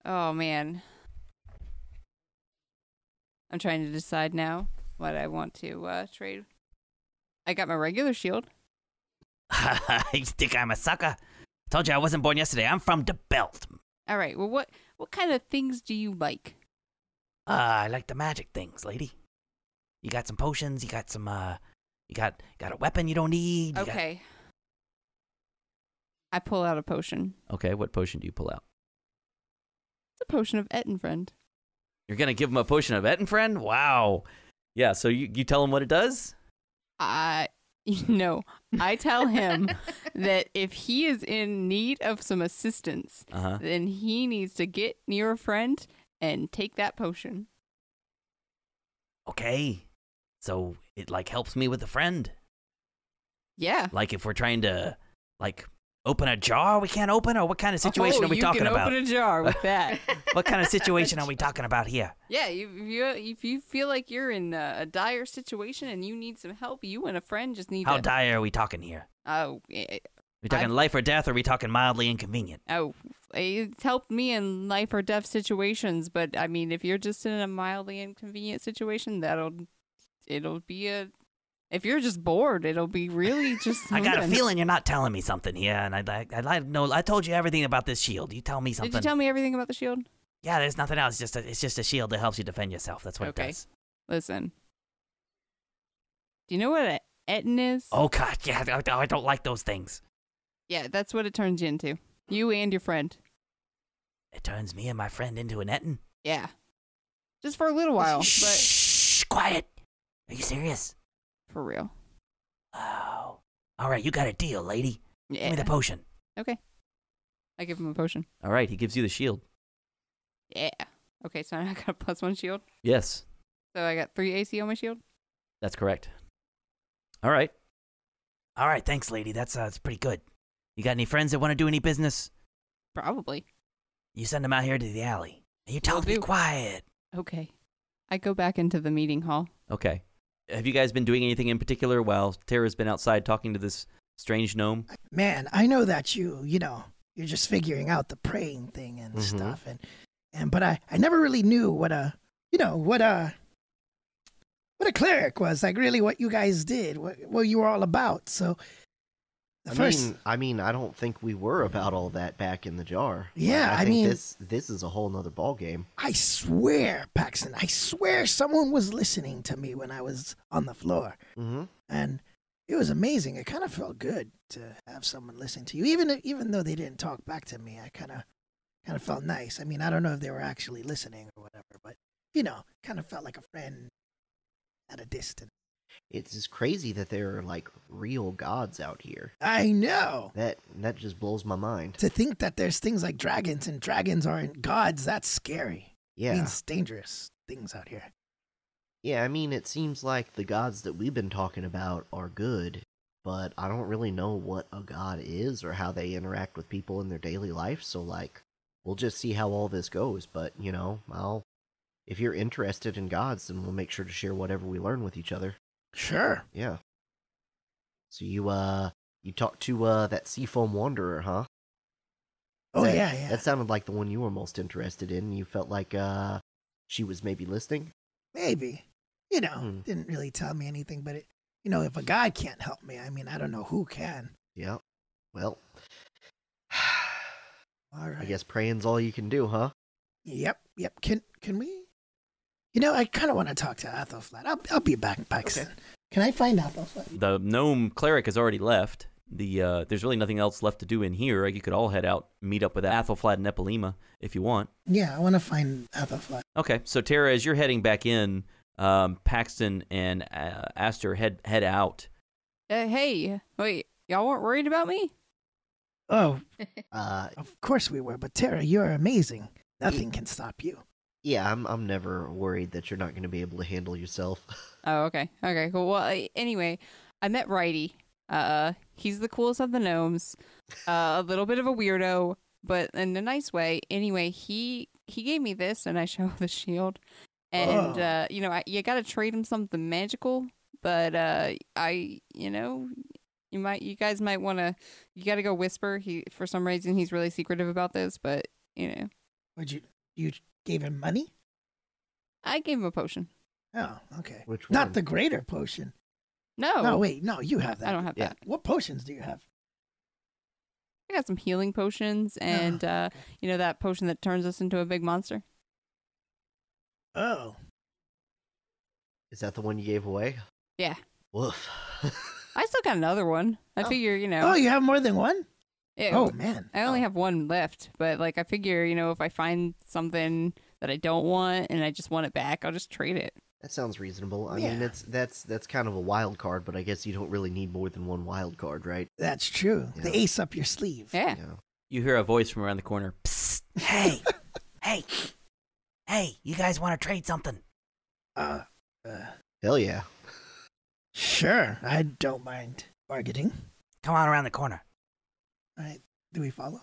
Oh man, I'm trying to decide now what I want to trade. I got my regular shield. You think I'm a sucker? Told you I wasn't born yesterday. I'm from the belt. All right. Well, what kind of things do you like? I like the magic things, lady. You got some potions. You got some. You got a weapon you don't need. Okay. I pull out a potion. Okay, what potion do you pull out? It's a potion of Ettenfriend. You're gonna give him a potion of Ettenfriend? Wow. Yeah. So you tell him what it does? I tell him that if he is in need of some assistance, then he needs to get near a friend and take that potion. Okay. So it like helps me with a friend. Yeah. Like if we're trying to like open a jar we can't open, or what kind of situation are we talking about? You can open a jar with that. What kind of situation are we talking about here? Yeah, if you feel like you're in a dire situation and you need some help, you and a friend just need How to... dire are we talking here? Oh, We talking life or death, or are we talking mildly inconvenient? oh, it's helped me in life or death situations, but I mean, if you're just in a mildly inconvenient situation, it'll be a... If you're just bored, it'll be really just... I got a something. feeling you're not telling me something here, and I'd like to know. I told you everything about this shield. You tell me something. Did you tell me everything about the shield? Yeah, there's nothing else. It's just a shield that helps you defend yourself. That's what it does. Listen. Do you know what an Etten is? Oh God, yeah, I don't like those things. Yeah, that's what it turns you into. You and your friend. It turns me and my friend into an Etten. Yeah. Just for a little while, but Shh, quiet. Are you serious? for real. Oh. All right, you got a deal, lady. Yeah. Give me the potion. Okay. I give him a potion. All right, he gives you the shield. Yeah. Okay, so I got a +1 shield. Yes, So I got 3 AC on my shield. that's correct. All right. All right, thanks, lady. That's pretty good. You got any friends that want to do any business? Probably. You send them out here to the alley. And you tell them to be do. quiet. Okay. I go back into the meeting hall. Okay. Have you guys been doing anything in particular while Tara's been outside talking to this strange gnome? Man, I know that you're just figuring out the praying thing and stuff, but I never really knew what a cleric was, like really what you guys did, what you were all about. So I mean, I don't think we were about all that back in the jar. Yeah, I think mean, this is a whole nother ball game. I swear, Paxton, I swear someone was listening to me when I was on the floor. Mm-hmm. And it was amazing. It kind of felt good to have someone listen to you, even though they didn't talk back to me. I kind of felt nice. I mean, I don't know if they were actually listening or whatever, but kind of felt like a friend at a distance. It's just crazy that there are like real gods out here. I know. That just blows my mind. To think that there's things like dragons and dragons aren't gods, that's scary. Yeah. It means dangerous things out here. Yeah, I mean, it seems like the gods that we've been talking about are good, but I don't really know what a god is or how they interact with people in their daily life, so like, we'll just see how all this goes, but, if you're interested in gods, then we'll make sure to share whatever we learn with each other. Sure. Yeah. So you talked to that Seafoam Wanderer, huh? Oh, yeah. That sounded like the one you were most interested in. You felt like she was maybe listening? Maybe. Didn't really tell me anything, but if a god can't help me, I mean, I don't know who can. Yeah. Well, All right. I guess praying's all you can do, huh? Yep. Can we? I kind of want to talk to Athelflaed. I'll be back, Paxton. Okay. Can I find Athelflaed? The gnome cleric has already left. There's really nothing else left to do in here. You could all head out, meet up with Athelflaed and Epilema if you want. Yeah, I want to find Athelflaed. Okay, so Tara, as you're heading back in, Paxton and Aster head out. Hey, wait, y'all weren't worried about me? Oh, of course we were. But Tara, you're amazing. Nothing can stop you. Yeah, I'm never worried that you're not going to be able to handle yourself. Oh, okay, cool. Well, anyway, I met Righty. He's the coolest of the gnomes. A little bit of a weirdo, but in a nice way. Anyway, he gave me this, and I show the shield, And you got to trade him something magical. But you guys might want to. You got to go whisper. For some reason he's really secretive about this. But Would you gave him money? I gave him a potion. Oh, okay. Which one? Not the greater potion. No, No, wait, no, you have that. I don't have Yeah. that. What potions do you have? I got some healing potions and okay. that potion that turns us into a big monster. Oh, Is that the one you gave away? Yeah. Woof. I still got another one. I Oh. figure, oh, you have more than one? it- Oh man. I only have one left, but like I figure, if I find something that I don't want and I just want it back, I'll just trade it. That sounds reasonable. I Yeah. mean, that's kind of a wild card, but I guess you don't really need more than one wild card, right? That's true. Yeah. The ace up your sleeve. Yeah. You hear a voice from around the corner. Psst. Hey. Hey, you guys want to trade something? Uh, Hell yeah. sure. I don't mind bargaining. Come on around the corner. All right. Do we follow?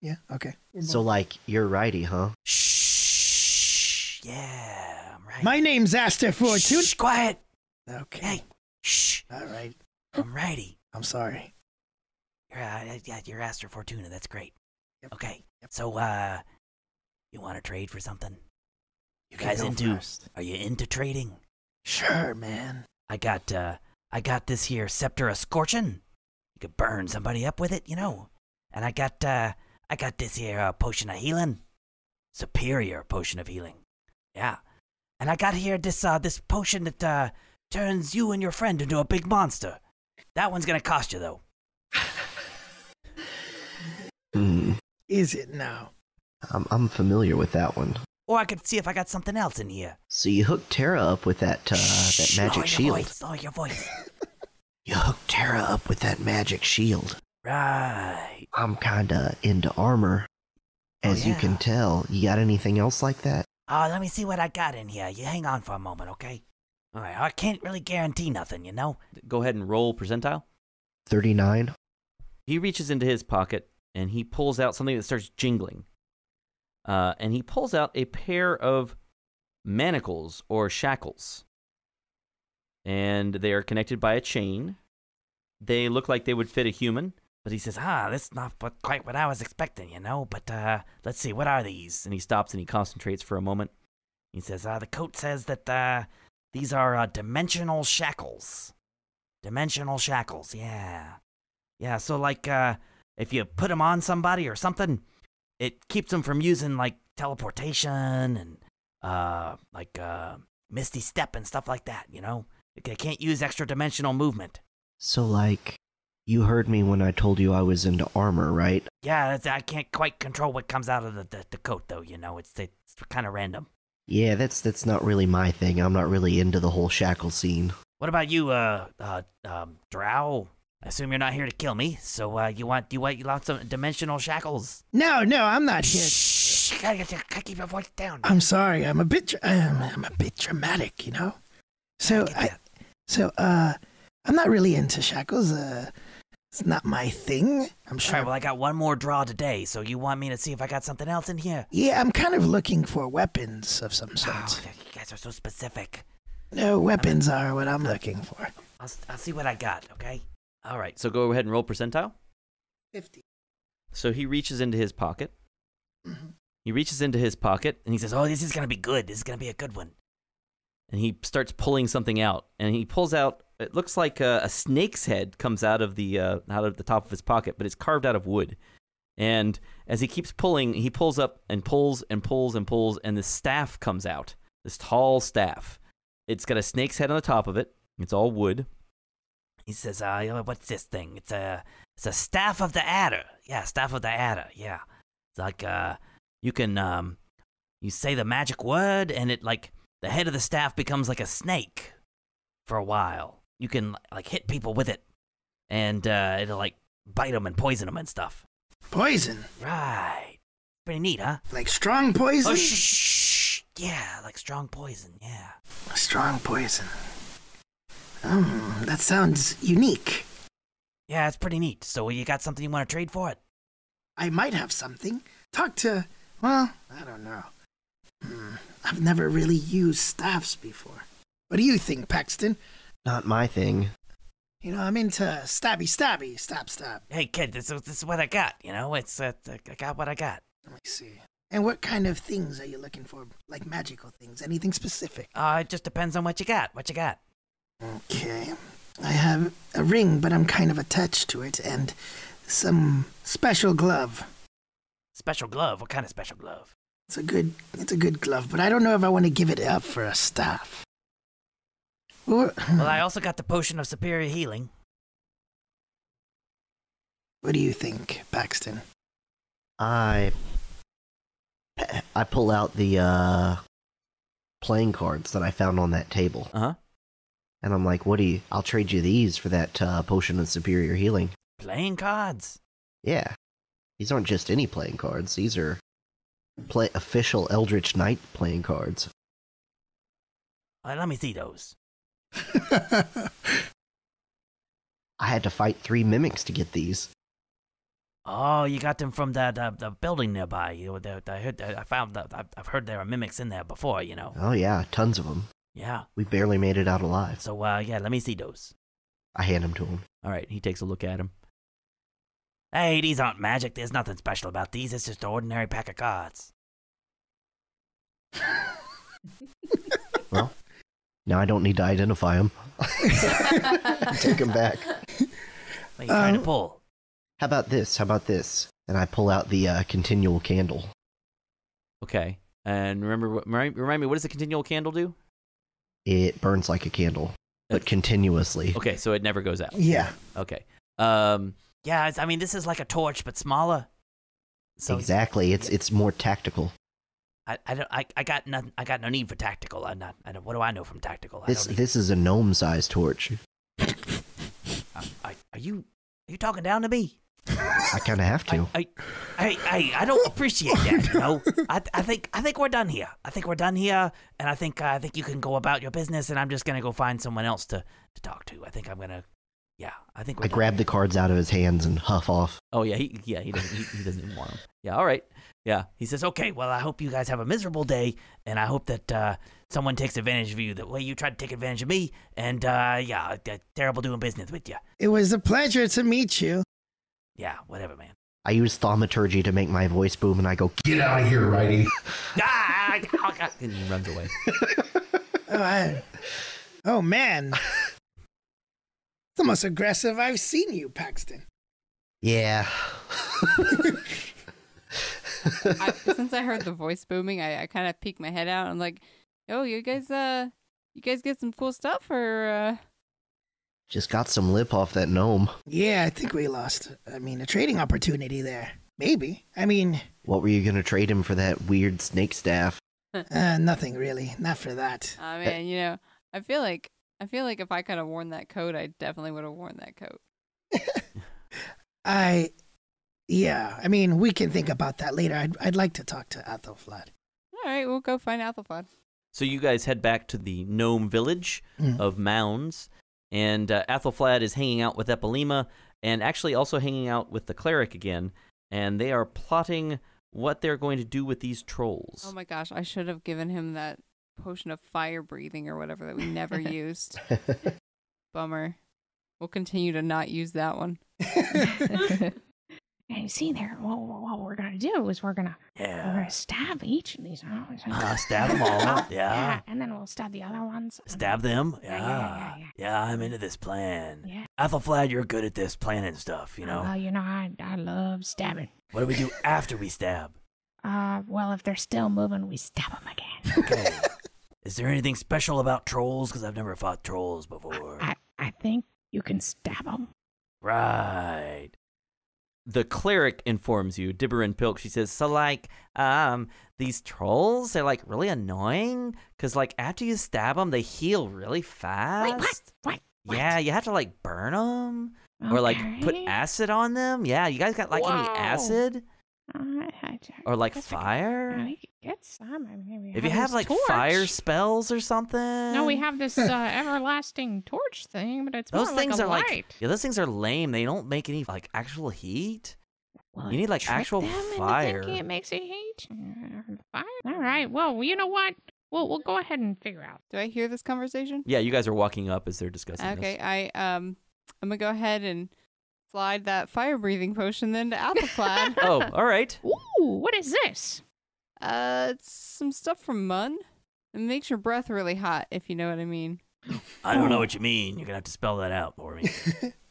Yeah. Okay. We're So, both- like, you're righty, huh? Shh. Yeah, I'm right. my name's Aster Fortune. Shh, quiet. Okay. Hey. Shh. All right. I'm righty. I'm sorry. You're Aster Fortuna. That's great. Yep. Okay. Yep. So, you want to trade for something? You guys can go into- first. Are you into trading? Sure, man. I got this here scepter of scorching. You could burn somebody up with it, And I got this here potion of healing. Superior potion of healing. Yeah. And I got here this potion that turns you and your friend into a big monster. That one's gonna cost you though. Hmm. Is it now? I'm familiar with that one. Or I could see if I got something else in here. So you hooked Terra up with that magic Lower shield. Your voice, lower your voice. You hooked Terra up with that magic shield. Right. I'm kinda into armor. As you yeah. can tell, you got anything else like that? Let me see what I got in here. You hang on for a moment, okay? All right, I can't really guarantee nothing, Go ahead and roll percentile. 39? He reaches into his pocket and he pulls out something that starts jingling. And he pulls out a pair of manacles or shackles. And they are connected by a chain. They look like they would fit a human. But he says, this is not quite what I was expecting, But let's see, what are these? And he stops and he concentrates for a moment. He says, the coat says that these are dimensional shackles. Dimensional shackles, yeah. Yeah, so like if you put them on somebody or something, it keeps them from using like teleportation and misty step and stuff like that, They can't use extra dimensional movement. So, like, you heard me when I told you I was into armor, right? Yeah, I can't quite control what comes out of the coat, though, It's kind of random. Yeah, that's not really my thing. I'm not really into the whole shackle scene. What about you, Drow? I assume you're not here to kill me, so you want some dimensional shackles? No, I'm not here. Shh! Gotta keep your voice down. I'm sorry. I'm a bit dramatic, So Get I'm not really into shackles. It's not my thing. I'm All sure. right, well, I got one more draw today, so you want me to see if I got something else in here? Yeah, I'm kind of looking for weapons of some Oh, sort. you guys are so specific. No, weapons are what I'm looking for. I'll see what I got, okay? All right, so go ahead and roll percentile. 50. So he reaches into his pocket. Mhm. He reaches into his pocket And he says, this is gonna be good. This is gonna be a good one. and he starts pulling something out. And he pulls out, it looks like a snake's head comes out of the top of his pocket, but it's carved out of wood. And as he keeps pulling, he pulls up and pulls and pulls and pulls, and the staff comes out. This tall staff. It's got a snake's head on the top of it. It's all wood. He says, what's this thing? It's a staff of the adder. Yeah, staff of the adder. Yeah, it's like you can you say the magic word, and it like the head of the staff becomes like a snake for a while. You can like hit people with it, and it'll like bite them and poison them and stuff. Poison. Right. Pretty neat, huh? Like strong poison? Oh, shh. Yeah, like strong poison. Yeah. Strong poison. That sounds unique. Yeah, it's pretty neat. So you got something you want to trade for it? I might have something. Talk to, well, I don't know. I've never really used staffs before. What do you think, Paxton? Not my thing. You know, I'm into stabby, stab. Hey, kid, this is what I got. You know, it's I got what I got. Let me see. And what kind of things are you looking for? Like magical things? Anything specific? It just depends on what you got. What you got? Okay. I have a ring, but I'm kind of attached to it, and some special glove. Special glove? What kind of special glove? It's a good glove, but I don't know if I want to give it up for a staff. Well, I also got the potion of superior healing. What do you think, Paxton? I pull out the playing cards that I found on that table. Uh-huh. And I'm like, I'll trade you these for that potion of superior healing. Playing cards? Yeah. These aren't just any playing cards. These are official Eldritch Knight playing cards. Let me see those. I had to fight 3 mimics to get these. Oh, you got them from the building nearby. I've heard there are mimics in there before, you know. Oh yeah, tons of them. Yeah. We barely made it out alive. So, yeah, let me see those. I hand them to him. All right, he takes a look at him. Hey, these aren't magic. There's nothing special about these. It's just an ordinary pack of cards. Well, now I don't need to identify them. Take them back. What are you trying to pull? How about this? And I pull out the continual candle. Okay. And remind me, what does the continual candle do? It burns like a candle, but continuously. Okay, so it never goes out. Yeah. Okay. Yeah, I mean, this is like a torch, but smaller. So Exactly. It's more tactical. I got no need for tactical. What do I know from tactical? This is a gnome-sized torch. Are you talking down to me? I kind of have to. I don't appreciate that. You know, I think we're done here. I think we're done here, and I think you can go about your business, and I'm just gonna go find someone else to talk to. I think I'm gonna. Yeah, I think. I grab the cards out of his hands and huff off. Oh yeah, he doesn't even want them. Yeah, all right. Yeah. He says, "Okay, well, I hope you guys have a miserable day, and I hope that someone takes advantage of you the way you tried to take advantage of me, and terrible doing business with you." It was a pleasure to meet you. Yeah, whatever, man. I use thaumaturgy to make my voice boom, and I go, Get out of here, Righty. And he runs away. Oh, man. It's the most aggressive I've seen you, Paxton. yeah. Since I heard the voice booming, I kind of peeked my head out. I'm like, "Oh, you guys get some cool stuff, or?" Just got some lip off that gnome. Yeah, I think we lost, a trading opportunity there. Maybe. What were you going to trade him for that weird snake staff? Nothing really. Not for that. I mean, you know, I feel like if I could have worn that coat, I definitely would have worn that coat. We can think about that later. I'd like to talk to Athelflaed. All right, we'll go find Athelflaed. So you guys head back to the gnome village of Mounds, and Athelflaed is hanging out with Epilema, and actually also hanging out with the cleric again, and they are plotting what they're going to do with these trolls. Oh my gosh, I should have given him that potion of fire breathing or whatever that we never used. Bummer. We'll continue to not use that one. And you see there, what we're gonna do is we're gonna stab each of these. Stab them all. Yeah, and then we'll stab the other ones. Stab them? Yeah. Yeah, I'm into this plan. Yeah. Athelflaed, you're good at this planning stuff, you know? Well, you know, I love stabbing. What do we do after we stab? Well, if they're still moving, we stab them again. Okay. Is there anything special about trolls? Because I've never fought trolls before. I think you can stab them. Right. The cleric informs you, Dibberin Pilk. She says, so, like, these trolls, they're, like, really annoying. Because, like, after you stab them, they heal really fast. Wait, what? Yeah, you have to, like, burn them. Or, like, put acid on them. Yeah, you guys got, like, any acid? Or, like, fire? We could get some. If you have, like, fire spells or something. No, we have this everlasting torch thing, but it's those more things like a are light. like, yeah, those things are lame. They don't make any, like, actual heat. Well, You need, like, trick actual them into fire. thinking it makes a heat. Fire. All right. Well, you know what? We'll go ahead and figure out. Do I hear this conversation? Yeah, you guys are walking up as they're discussing Okay, this. I'm gonna go ahead and slide that fire breathing potion then to Athelflad. Oh, all right. Ooh, what is this? It's some stuff from Mun. It makes your breath really hot, if you know what I mean. I don't know what you mean. You're gonna have to spell that out for me.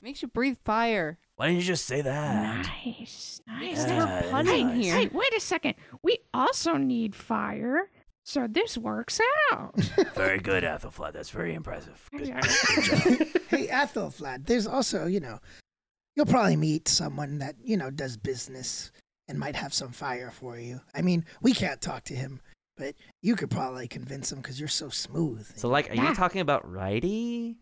Makes you breathe fire. Why didn't you just say that? Nice. Yeah, We're punning nice. here. Hey, wait a second. We also need fire, so this works out. Very good, Athelflaed. That's very impressive. Good, Yeah. good job. Hey, Athelflad, there's also, you'll probably meet someone that, does business and might have some fire for you. I mean, we can't talk to him, but you could probably convince him because you're so smooth. So, like, are you talking about Righty?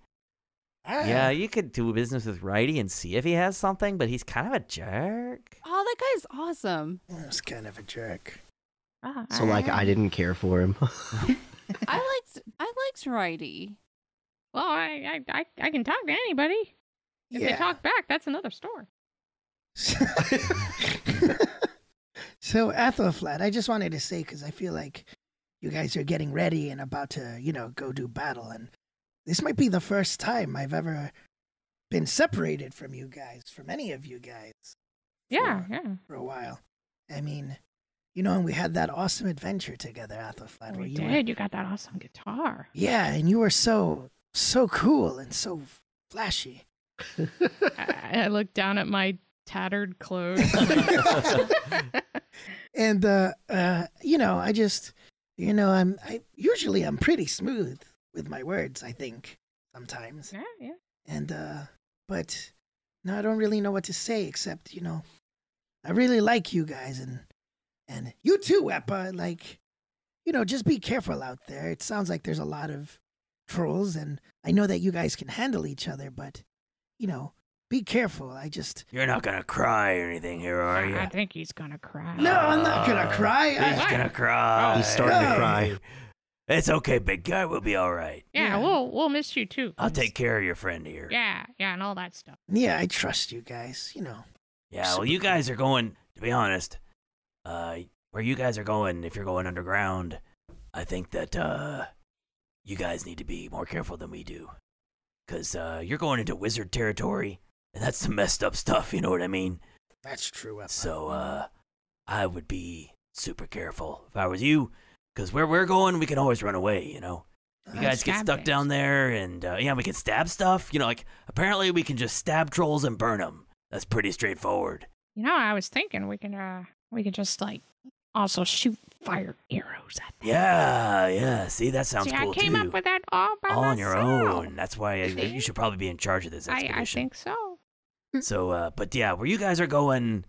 Yeah, you could do business with Righty and see if he has something, but he's kind of a jerk. Oh, that guy's awesome. That's kind of a jerk. So, like, I didn't care for him. I liked Righty. Well, I can talk to anybody. If they talk back, that's another story. So, Athelflad, I just wanted to say, because I feel like you guys are getting ready and about to, go do battle. And this might be the first time I've ever been separated from you guys, from any of you guys. Yeah. For a while. I mean, and we had that awesome adventure together, Athelflad. We did. You got that awesome guitar. Yeah, and you were so cool and so flashy. I looked down at my tattered clothes. And I just, I'm pretty smooth with my words, I think, sometimes. Yeah. And but no, I don't really know what to say except, I really like you guys and you too, Eppa. Like, just be careful out there. It sounds like there's a lot of trolls, and I know that you guys can handle each other, but be careful. You're not gonna cry or anything here, are you? I think he's gonna cry. No, I'm not gonna cry. He's gonna cry. He's starting to cry. It's okay, big guy. We'll be all right. Yeah, we'll miss you too. I'll take care of your friend here. Yeah, and all that stuff. Yeah, I trust you guys. Yeah, well, you guys are going, to be honest, where you guys are going, if you're going underground, I think that you guys need to be more careful than we do. Because you're going into wizard territory, and that's some messed up stuff, you know what I mean? That's true, Eppa. So I would be super careful if I was you, because where we're going, we can always run away, You guys get Stab stuck things. down there, and we can stab stuff. Like, apparently we can just stab trolls and burn them. That's pretty straightforward. I was thinking we can just like also shoot fire arrows at them. Yeah. See, that sounds See, cool I came too. up with that all by All on your myself. own. That's why you should probably be in charge of this expedition. I think so. So, but yeah, where you guys are going,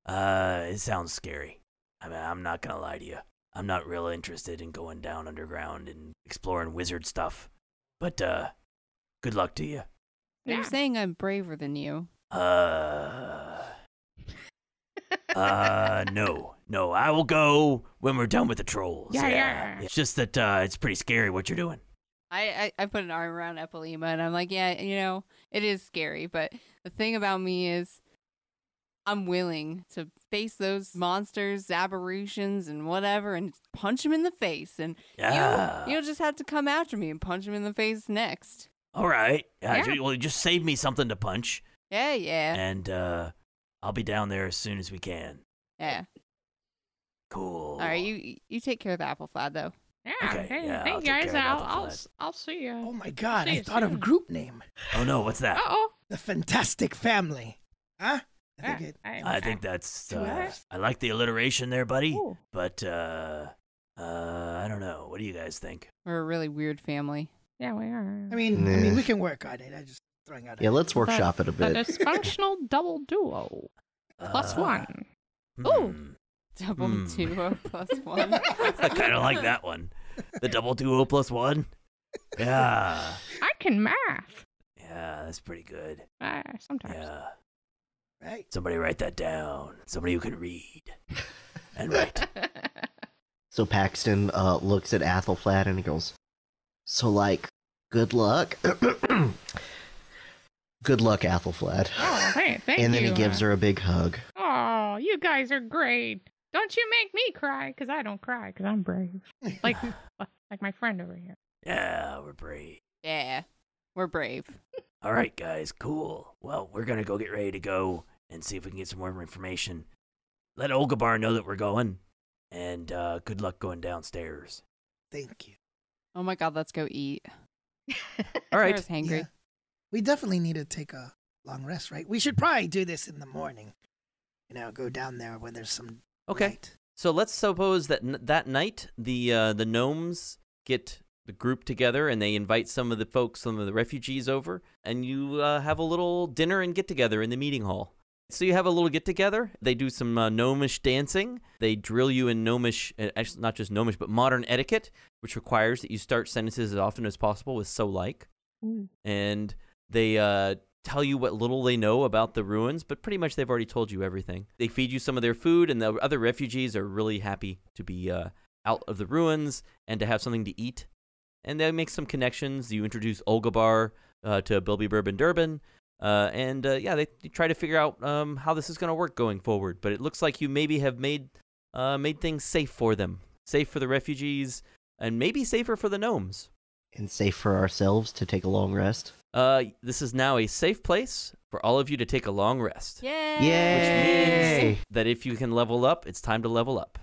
it sounds scary. I mean, I'm not gonna lie to you. I'm not real interested in going down underground and exploring wizard stuff. But good luck to you. You're saying I'm braver than you. No. I will go when we're done with the trolls. Yeah. It's just that it's pretty scary what you're doing. I put an arm around Epilema and I'm like, yeah, it is scary, but the thing about me is I'm willing to face those monsters, aberrations, and whatever, and punch them in the face. And Yeah. you'll just have to come after me and punch them in the face next. All right. Yeah. Well, just save me something to punch, Yeah. and I'll be down there as soon as we can. Yeah. Cool. All right, you take care of the Athelflad, though. Yeah. Okay, Hey, yeah, hey I'll take guys, care of I'll Athelflaed. I'll see you. Oh my God, See I you thought of a soon. group name. Oh no, what's that? Uh-oh. The Fantastic Family. Huh? Yeah, I think that's. What? I like the alliteration there, buddy. Ooh. But I don't know. What do you guys think? We're a really weird family. Yeah, we are. I mean, Nah. we can work on it. I just throwing out. Yeah, let's workshop it a The bit. dysfunctional double duo plus one. Hmm. Double duo plus one. I kind of like that one. The double duo plus one. Yeah. I can math. Yeah, that's pretty good. Sometimes. Yeah. Right. Somebody write that down. Somebody who can read and write. So Paxton looks at Athelflaed and he goes, "So, like, good luck." Good luck, Athelflaed. Oh, hey, thank you. And then he gives her a big hug. Oh, you guys are great. Don't you make me cry, because I don't cry, because I'm brave. Like my friend over here. Yeah, we're brave. Yeah, we're brave. All right, guys, cool. Well, we're going to go get ready to go and see if we can get some more information. Let Olgabar know that we're going, and good luck going downstairs. Thank you. Oh my god, let's go eat. All right. Sarah's hangry. Yeah. We definitely need to take a long rest, right? We should probably do this in the morning. Go down there when there's some Okay. light. So let's suppose that that night the gnomes get the group together and they invite some of the refugees over, and you have a little dinner and get together in the meeting hall. So you have a little get together. They do some gnomish dancing. They drill you in gnomish, actually not just gnomish, but modern etiquette, which requires that you start sentences as often as possible with "so like," and they tell you what little they know about the ruins, but pretty much they've already told you everything. They feed you some of their food, and the other refugees are really happy to be out of the ruins and to have something to eat. And they make some connections. You introduce Olgabar to Bilby Bourbon Durban, and they try to figure out how this is going to work going forward. But it looks like you maybe have made things safe for them, safe for the refugees, and maybe safer for the gnomes. And safe for ourselves to take a long rest. This is now a safe place for all of you to take a long rest. Yay! Yay! Which means that if you can level up, it's time to level up.